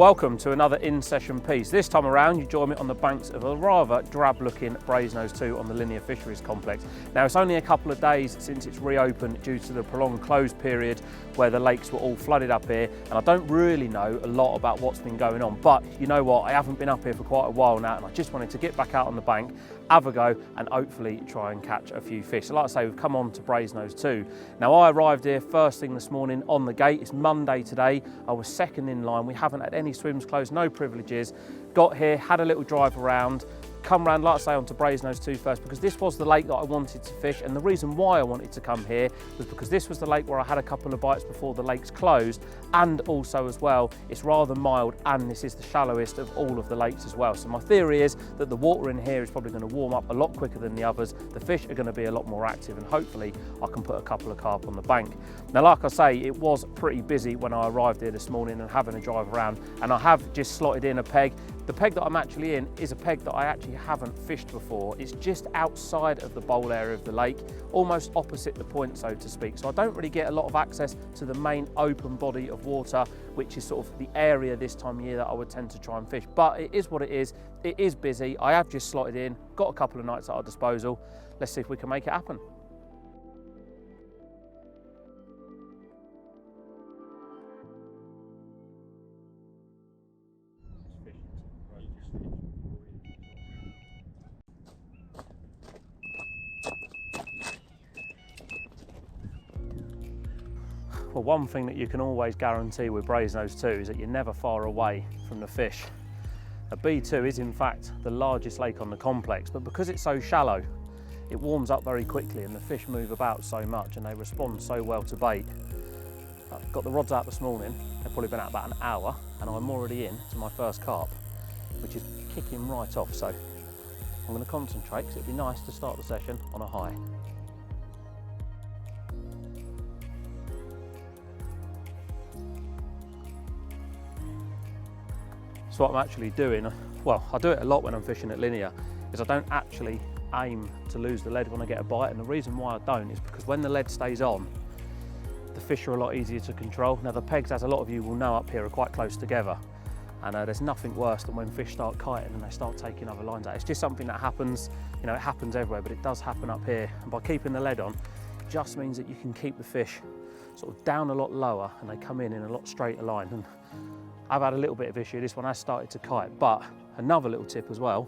Welcome to another in-session piece. This time around you join me on the banks of a rather drab-looking Brasenose 2 on the Linear Fisheries complex. Now it's only a couple of days since it's reopened due to the prolonged closed period where the lakes were all flooded up here, and I don't really know a lot about what's been going on, but you know what, I haven't been up here for quite a while now and I just wanted to get back out on the bank, have a go and hopefully try and catch a few fish. So like I say, we've come on to Brasenose 2. Now I arrived here first thing this morning on the gate. It's Monday today. I was second in line. We haven't had any swims closed, no privileges. Got here, had a little drive around, come round, like I say, onto Brasenose 2 first because this was the lake that I wanted to fish, and the reason why I wanted to come here was because this was the lake where I had a couple of bites before the lakes closed, and also as well it's rather mild and this is the shallowest of all of the lakes as well. So my theory is that the water in here is probably going to warm up a lot quicker than the others, the fish are going to be a lot more active, and hopefully I can put a couple of carp on the bank. Now like I say, it was pretty busy when I arrived here this morning and having a drive around, and I have just slotted in a peg. The peg that I'm actually in is a peg that I actually haven't fished before. It's just outside of the bowl area of the lake, almost opposite the point, so to speak. So I don't really get a lot of access to the main open body of water, which is sort of the area this time of year that I would tend to try and fish. But it is what it is. It is busy. I have just slotted in, got a couple of nights at our disposal. Let's see if we can make it happen. Well, one thing that you can always guarantee with Brasenose 2 is that you're never far away from the fish. A B2 is in fact the largest lake on the complex, but because it's so shallow, it warms up very quickly and the fish move about so much and they respond so well to bait. I've got the rods out this morning, they've probably been out about an hour, and I'm already in to my first carp, which is kicking right off. So I'm going to concentrate because it'd be nice to start the session on a high. So what I'm actually doing, well, I do it a lot when I'm fishing at Linear, is I don't actually aim to lose the lead when I get a bite, and the reason why I don't is because when the lead stays on, the fish are a lot easier to control. Now the pegs, as a lot of you will know up here, are quite close together, and there's nothing worse than when fish start kiting and they start taking other lines out. It's just something that happens, you know, it happens everywhere, but it does happen up here, and by keeping the lead on, it just means that you can keep the fish sort of down a lot lower and they come in a lot straighter line. And I've had a little bit of issue, this one has started to kite, but another little tip as well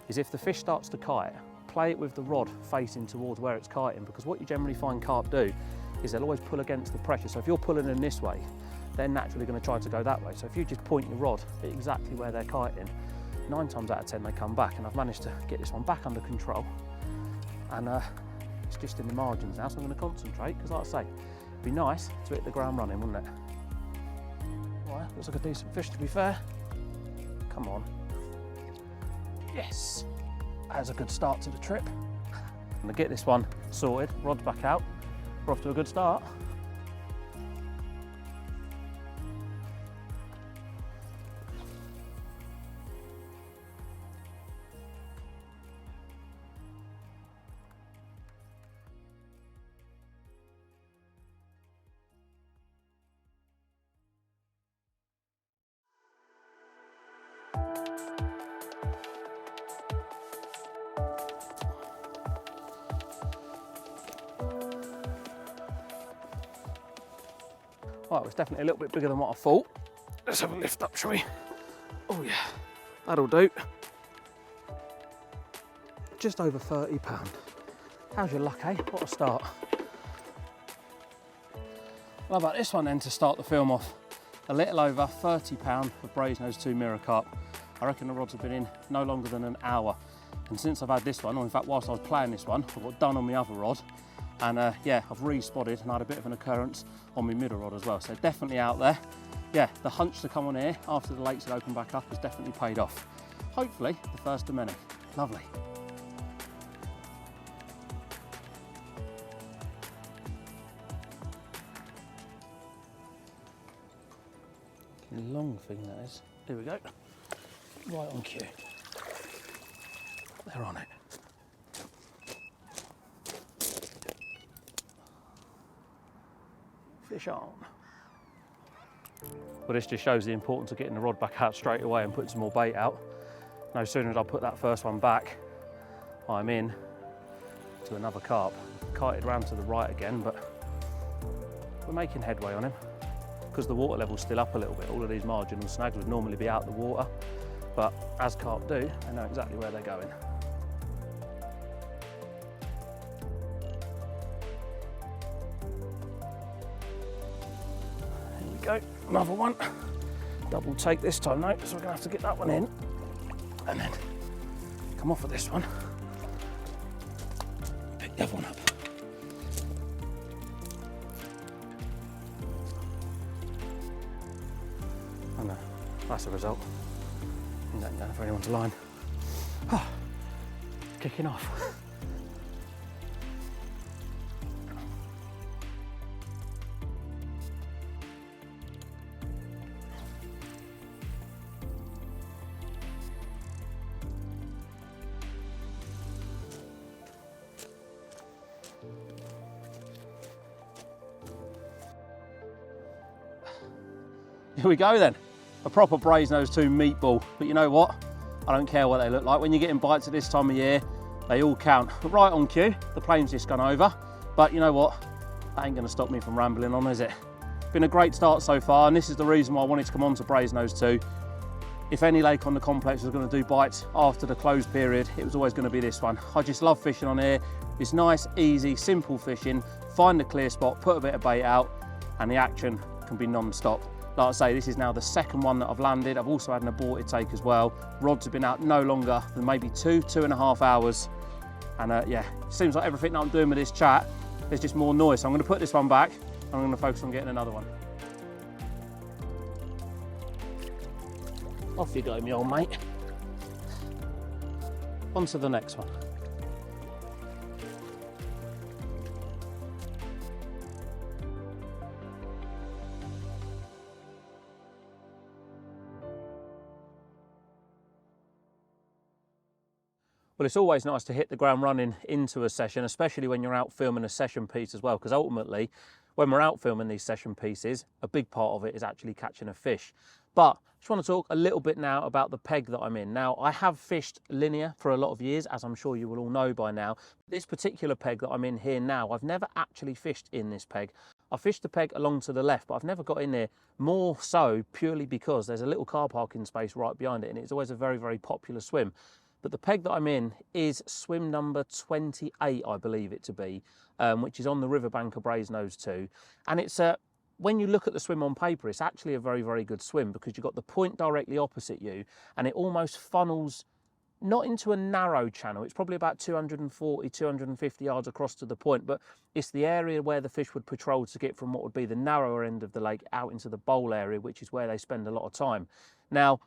is if the fish starts to kite, play it with the rod facing towards where it's kiting, because what you generally find carp do is they'll always pull against the pressure. So if you're pulling them this way, they're naturally going to try to go that way. So if you just point your rod at exactly where they're kiting, 9 times out of 10 they come back, and I've managed to get this one back under control, and it's just in the margins now, so I'm going to concentrate, because like I say, it'd be nice to hit the ground running, wouldn't it? Right, looks like a decent fish to be fair. Come on. Yes, that's a good start to the trip. I'm going to get this one sorted, rod's back out, we're off to a good start. Right, it was definitely a little bit bigger than what I thought. Let's have a lift up, shall we? Oh yeah, that'll do. Just over £30. How's your luck, eh? What a start. How about this one then to start the film off? A little over £30 of Brasenose 2 mirror carp. I reckon the rods have been in no longer than an hour. And since I've had this one, or in fact whilst I was playing this one, I got done on my other rod. And yeah, I've re-spotted and I had a bit of an occurrence on my middle rod as well. So definitely out there. Yeah, the hunch to come on here after the lakes had opened back up has definitely paid off. Hopefully the first of many. Lovely. Long thing that is. Here we go. Right on cue. They're on it. Fish on. Well, this just shows the importance of getting the rod back out straight away and putting some more bait out. No sooner as I put that first one back, I'm in to another carp. Kited round to the right again, but we're making headway on him. Because the water level's still up a little bit, all of these marginal snags would normally be out the water, but as carp do, they know exactly where they're going. Here we go, another one. Double take this time though, so we're gonna have to get that one in, and then come off of this one. Pick the other one up. And that's the result. And that down for anyone to line. Kicking off. Here we go then. A proper Brasenose 2 meatball, but you know what? I don't care what they look like. When you're getting bites at this time of year, they all count. Right on cue, the plane's just gone over, but you know what? That ain't gonna stop me from rambling on, is it? Been a great start so far, and this is the reason why I wanted to come on to Brasenose 2. If any lake on the complex was gonna do bites after the closed period, it was always gonna be this one. I just love fishing on here. It's nice, easy, simple fishing. Find a clear spot, put a bit of bait out, and the action can be non-stop. Like I say, this is now the second one that I've landed. I've also had an aborted take as well. Rods have been out no longer than maybe 2.5 hours. And yeah, it seems like everything that I'm doing with this chat, there's just more noise. So I'm gonna put this one back, and I'm gonna focus on getting another one. Off you go, me old mate. On to the next one. Well, it's always nice to hit the ground running into a session, especially when you're out filming a session piece as well, because ultimately, when we're out filming these session pieces, a big part of it is actually catching a fish. But I just want to talk a little bit now about the peg that I'm in. Now, I have fished linear for a lot of years, as I'm sure you will all know by now. This particular peg that I'm in here now, I've never actually fished in this peg. I fished the peg along to the left, but I've never got in there, more so purely because there's a little car parking space right behind it, and it's always a very, very popular swim. But the peg that I'm in is swim number 28, I believe it to be, which is on the riverbank of Brasenose 2. And it's when you look at the swim on paper, it's actually a very, very good swim because you've got the point directly opposite you, and it almost funnels not into a narrow channel. It's probably about 240, 250 yards across to the point, but it's the area where the fish would patrol to get from what would be the narrower end of the lake out into the bowl area, which is where they spend a lot of time. Now,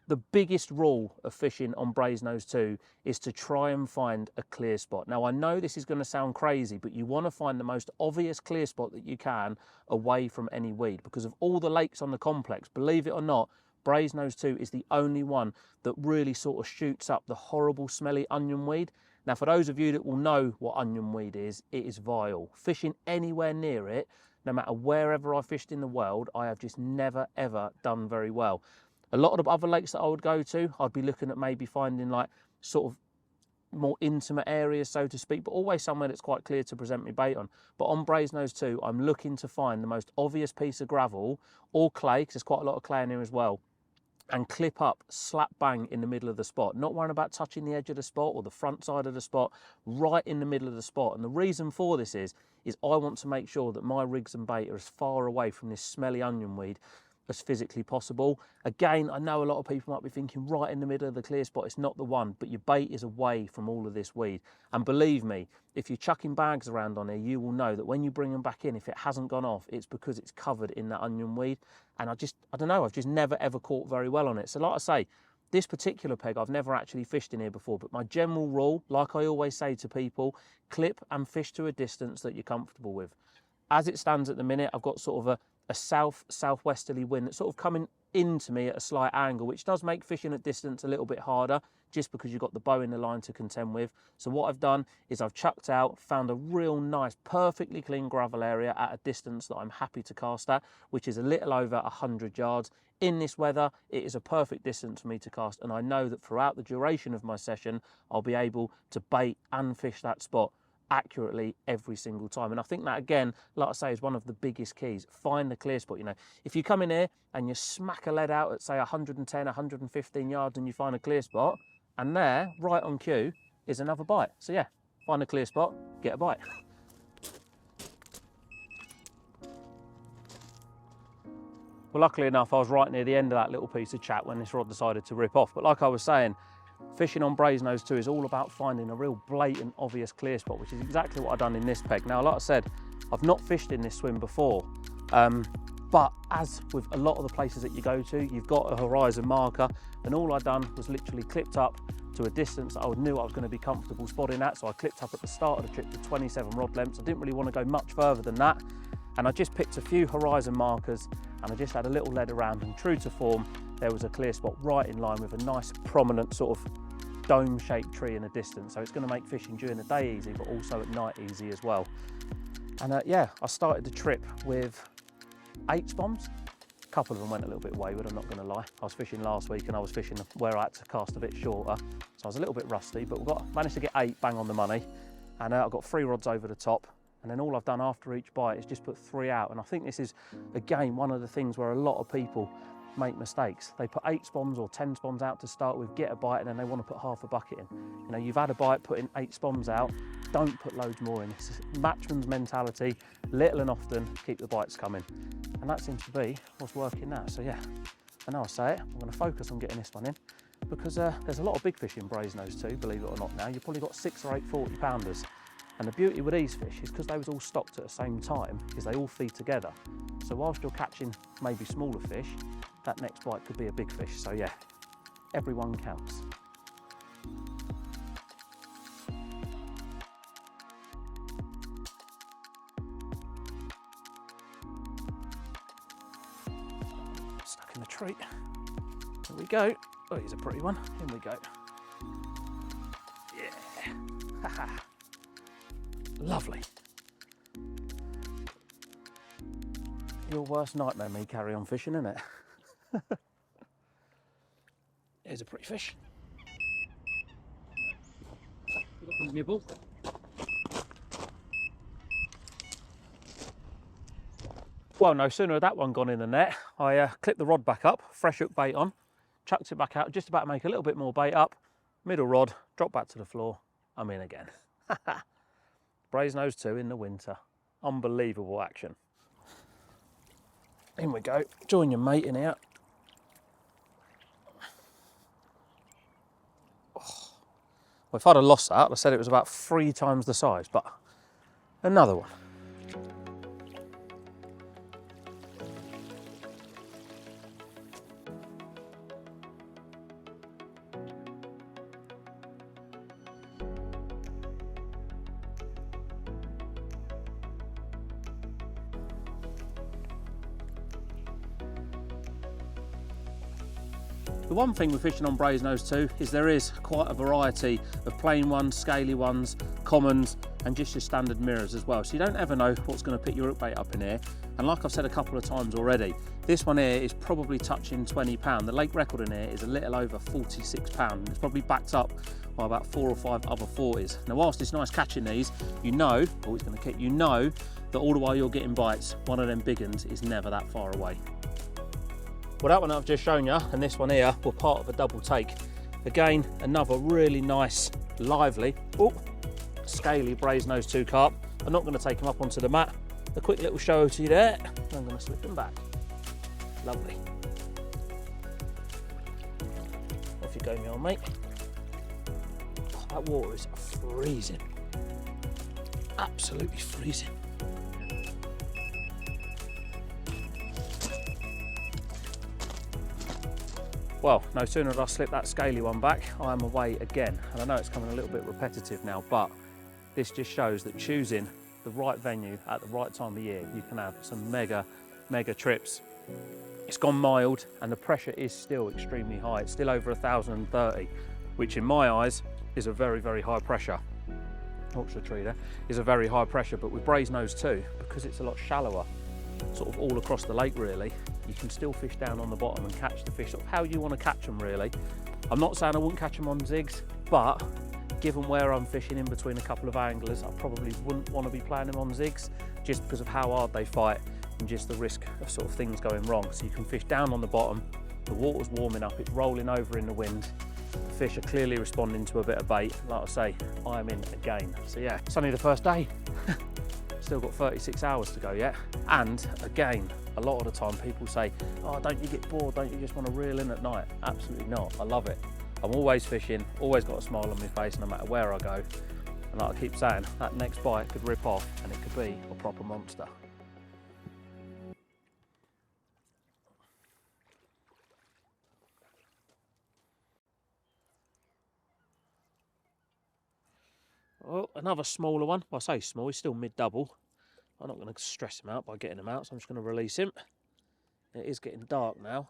the biggest rule of fishing on Brasenose 2 is to try and find a clear spot. Now, I know this is going to sound crazy, but you want to find the most obvious clear spot that you can away from any weed, because of all the lakes on the complex, believe it or not, Brasenose 2 is the only one that really sort of shoots up the horrible smelly onion weed. Now, for those of you that will know what onion weed is, it is vile. Fishing anywhere near it, no matter wherever I fished in the world, I have just never, ever done very well. A lot of the other lakes that I would go to, I'd be looking at maybe finding like sort of more intimate areas, so to speak, but always somewhere that's quite clear to present me bait on. But on Brasenose 2, I'm looking to find the most obvious piece of gravel or clay, because there's quite a lot of clay in here as well, and clip up slap bang in the middle of the spot. Not worrying about touching the edge of the spot or the front side of the spot, right in the middle of the spot. And the reason for this is I want to make sure that my rigs and bait are as far away from this smelly onion weed as physically possible. Again, I know a lot of people might be thinking right in the middle of the clear spot, it's not the one, but your bait is away from all of this weed. And believe me, if you're chucking bags around on here, you will know that when you bring them back in, if it hasn't gone off, it's because it's covered in that onion weed. And I don't know, I've just never ever caught very well on it. So like I say, this particular peg, I've never actually fished in here before, but my general rule, like I always say to people, clip and fish to a distance that you're comfortable with. As it stands at the minute, I've got sort of a southwesterly wind that's sort of coming into me at a slight angle, which does make fishing at distance a little bit harder just because you've got the bow in the line to contend with. So what I've done is I've chucked out, found a real nice, perfectly clean gravel area at a distance that I'm happy to cast at, which is a little over 100 yards. In this weather, it is a perfect distance for me to cast, and I know that throughout the duration of my session, I'll be able to bait and fish that spot accurately every single time. And I think that, again, like I say, is one of the biggest keys. Find the clear spot. You know, if you come in here and you smack a lead out at say 110, 115 yards and you find a clear spot, and there, right on cue, is another bite. So yeah, find a clear spot, get a bite. Well, luckily enough, I was right near the end of that little piece of chat when this rod decided to rip off. But like I was saying, fishing on Brasenose 2 is all about finding a real blatant, obvious clear spot, which is exactly what I've done in this peg. Now, like I said, I've not fished in this swim before, but as with a lot of the places that you go to, you've got a horizon marker, and all I've done was literally clipped up to a distance that I knew I was going to be comfortable spotting at. So I clipped up at the start of the trip to 27 rod lengths. I didn't really want to go much further than that, and I just picked a few horizon markers, and I just had a little lead around, and true to form, there was a clear spot right in line with a nice prominent sort of dome-shaped tree in the distance. So it's going to make fishing during the day easy, but also at night easy as well. And yeah, I started the trip with 8 spoms. A couple of them went a little bit wayward, I'm not going to lie. I was fishing last week and I was fishing where I had to cast a bit shorter, so I was a little bit rusty, but managed to get 8 bang on the money. And I've got 3 rods over the top. And then all I've done after each bite is just put 3 out. And I think this is, again, one of the things where a lot of people make mistakes. They put 8 spoms or 10 spoms out to start with, get a bite, and then they want to put half a bucket in. You know, you've had a bite, putting 8 spoms out, don't put loads more in. It's a matchman's mentality, little and often, keep the bites coming. And that seems to be what's working now. So yeah, I know I say it, I'm going to focus on getting this one in, because there's a lot of big fish in Brasenose too, believe it or not now. You've probably got 6 or 8 40-pounders. And the beauty with these fish is because they was all stocked at the same time, is they all feed together. So whilst you're catching maybe smaller fish, that next bite could be a big fish. So yeah, everyone counts. Stuck in the tree. Here we go. Oh, here's a pretty one. Here we go. Yeah. Haha. Lovely. Your worst nightmare, me carry on fishing, isn't it? Here's a pretty fish. You got the nibble. Well, no sooner had that one gone in the net, I clipped the rod back up, fresh hook bait on, chucked it back out, just about to make a little bit more bait up, middle rod, drop back to the floor, I'm in again. Brasenose 2 in the winter. Unbelievable action. In we go. Join your mate in here. Oh. Well, if I'd have lost that, I said it was about 3 times the size, but another one. The one thing with fishing on Brasenose 2 is there is quite a variety of plain ones, scaly ones, commons, and just your standard mirrors as well. So you don't ever know what's going to pick your hook bait up in here. And like I've said a couple of times already, this one here is probably touching 20 pound. The lake record in here is a little over 46 pound. It's probably backed up by about 4 or 5 other 40s. Now, whilst it's nice catching these, you know, oh, it's going to kick, you know that all the while you're getting bites, one of them big uns is never that far away. Well, that one I've just shown you and this one here were part of a double take. Again, another really nice, lively, scaly Brasenose 2 carp. I'm not going to take them up onto the mat. A quick little show to you there. I'm going to slip them back. Lovely. Off you go, my old mate. Oh, that water is freezing. Absolutely freezing. Well, no sooner did I slip that scaly one back, I am away again. And I know it's coming a little bit repetitive now, but this just shows that choosing the right venue at the right time of year, you can have some mega trips. It's gone mild and the pressure is still extremely high. It's still over 1,030, which in my eyes is a very, very high pressure. Watch the tree there, is a very high pressure, but with Brasenose 2, because it's a lot shallower, sort of all across the lake really, you can still fish down on the bottom and catch the fish sort of how you want to catch them really. I'm not saying I wouldn't catch them on zigs, but given where I'm fishing in between a couple of anglers, I probably wouldn't want to be playing them on zigs just because of how hard they fight and just the risk of sort of things going wrong. So you can fish down on the bottom, the water's warming up, it's rolling over in the wind, the fish are clearly responding to a bit of bait. Like I say, I'm in again. So yeah, it's only the first day. Still got 36 hours to go yet. And again, a lot of the time people say, oh, don't you get bored? Don't you just want to reel in at night? Absolutely not, I love it. I'm always fishing, always got a smile on my face no matter where I go. And like I keep saying, that next bite could rip off and it could be a proper monster. Well, another smaller one. Well, I say small, he's still mid-double. I'm not going to stress him out by getting him out, so I'm just going to release him. It is getting dark now,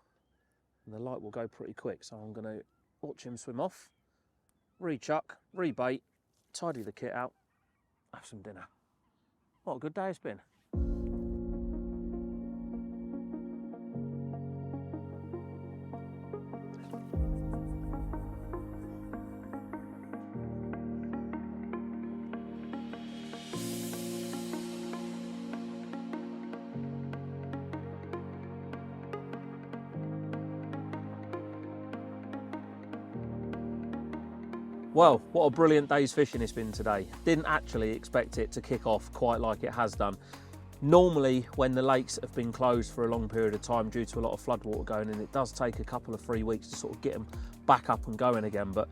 and the light will go pretty quick, so I'm going to watch him swim off, re-chuck, re-bait, tidy the kit out, have some dinner. What a good day it's been. Well, what a brilliant day's fishing it's been today. Didn't actually expect it to kick off quite like it has done. Normally, when the lakes have been closed for a long period of time due to a lot of floodwater going in, it does take a couple of 3 weeks to sort of get them back up and going again. But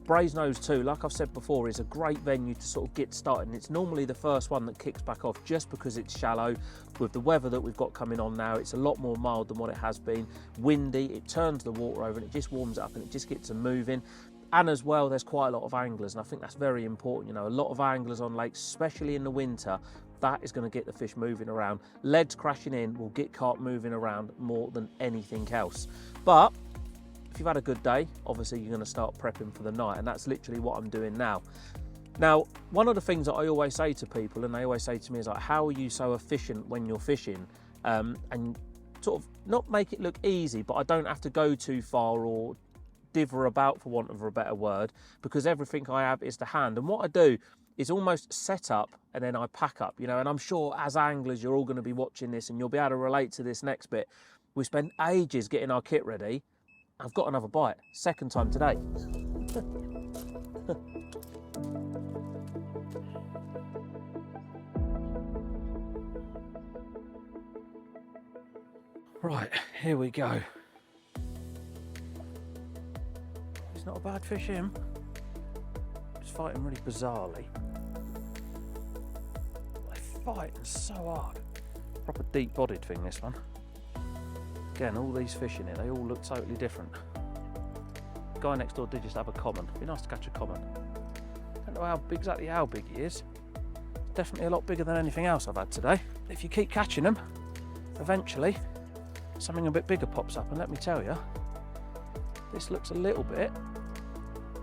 Brasenose 2, like I've said before, is a great venue to sort of get started. And it's normally the first one that kicks back off just because it's shallow. With the weather that we've got coming on now, it's a lot more mild than what it has been. Windy, it turns the water over and it just warms it up and it just gets them moving. And as well, there's quite a lot of anglers, and I think that's very important. You know, a lot of anglers on lakes, especially in the winter, that is going to get the fish moving around. Leads crashing in will get carp moving around more than anything else. But if you've had a good day, obviously you're going to start prepping for the night, and that's literally what I'm doing now. Now, one of the things that I always say to people, and they always say to me, is like, how are you so efficient when you're fishing? And sort of not make it look easy, but I don't have to go too far or dither about, for want of a better word, because everything I have is to hand. And what I do is almost set up and then I pack up, you know. And I'm sure as anglers you're all going to be watching this and you'll be able to relate to this next bit. We spend ages getting our kit ready. I've got another bite, second time today. Right, here we go. It's not a bad fish, him. Just fighting really bizarrely. They're fighting so hard. Proper deep-bodied thing, this one. Again, all these fish in it, they all look totally different. The guy next door did just have a common. It'd be nice to catch a common. Don't know exactly how big he is. Definitely a lot bigger than anything else I've had today. If you keep catching them, eventually something a bit bigger pops up, and let me tell you, this looks a little bit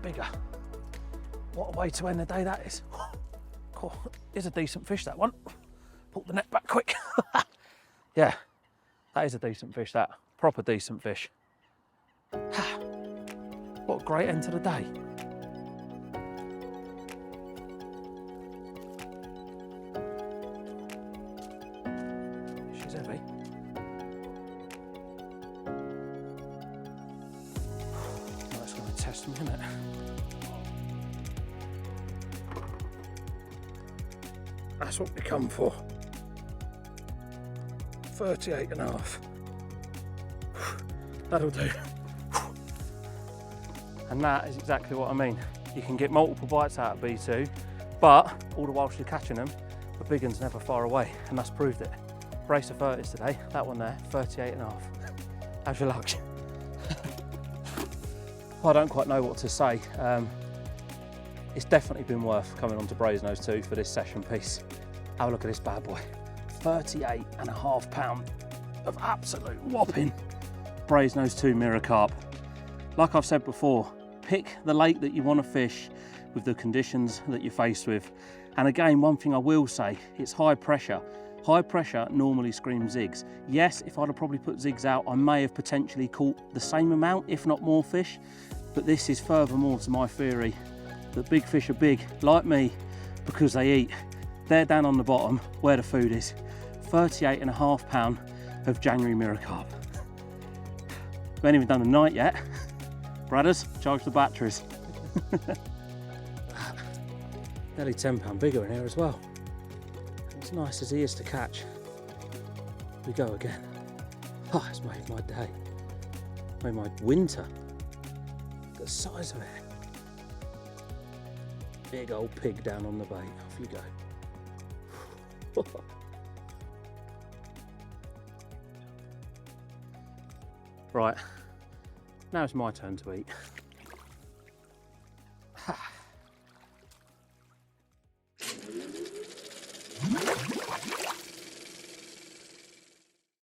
bigger. What a way to end the day that is. Cool. Is a decent fish, that one. Pull the net back quick. Yeah, that is a decent fish, that. Proper decent fish. What a great end to the day. She's heavy. That's going to test me, isn't it? That's what we come for. 38.5. That'll do. And that is exactly what I mean. You can get multiple bites out of B2, but all the whilst you're catching them, the big one's never far away, and that's proved it. Brace of 30s today, that one there, 38.5. How's your luck? Well, I don't quite know what to say. It's definitely been worth coming on to Brasenose 2 for this session piece. Have a look at this bad boy. 38.5 pound of absolute whopping Brasenose 2 mirror carp. Like I've said before, pick the lake that you want to fish with the conditions that you're faced with. And again, one thing I will say, it's high pressure. High pressure normally screams zigs. Yes, if I'd have probably put zigs out, I may have potentially caught the same amount, if not more fish. But this is furthermore to my theory that big fish are big, like me, because they eat. They're down on the bottom where the food is. 38.5 pound of January mirror carp. We ain't even done the night yet. Brothers, charge the batteries. Nearly 10 pound bigger in here as well. As nice as he is to catch. We go again. Oh, it's made my day. Made my winter. The size of it. Big old pig down on the bait. Off you go. Right, now it's my turn to eat.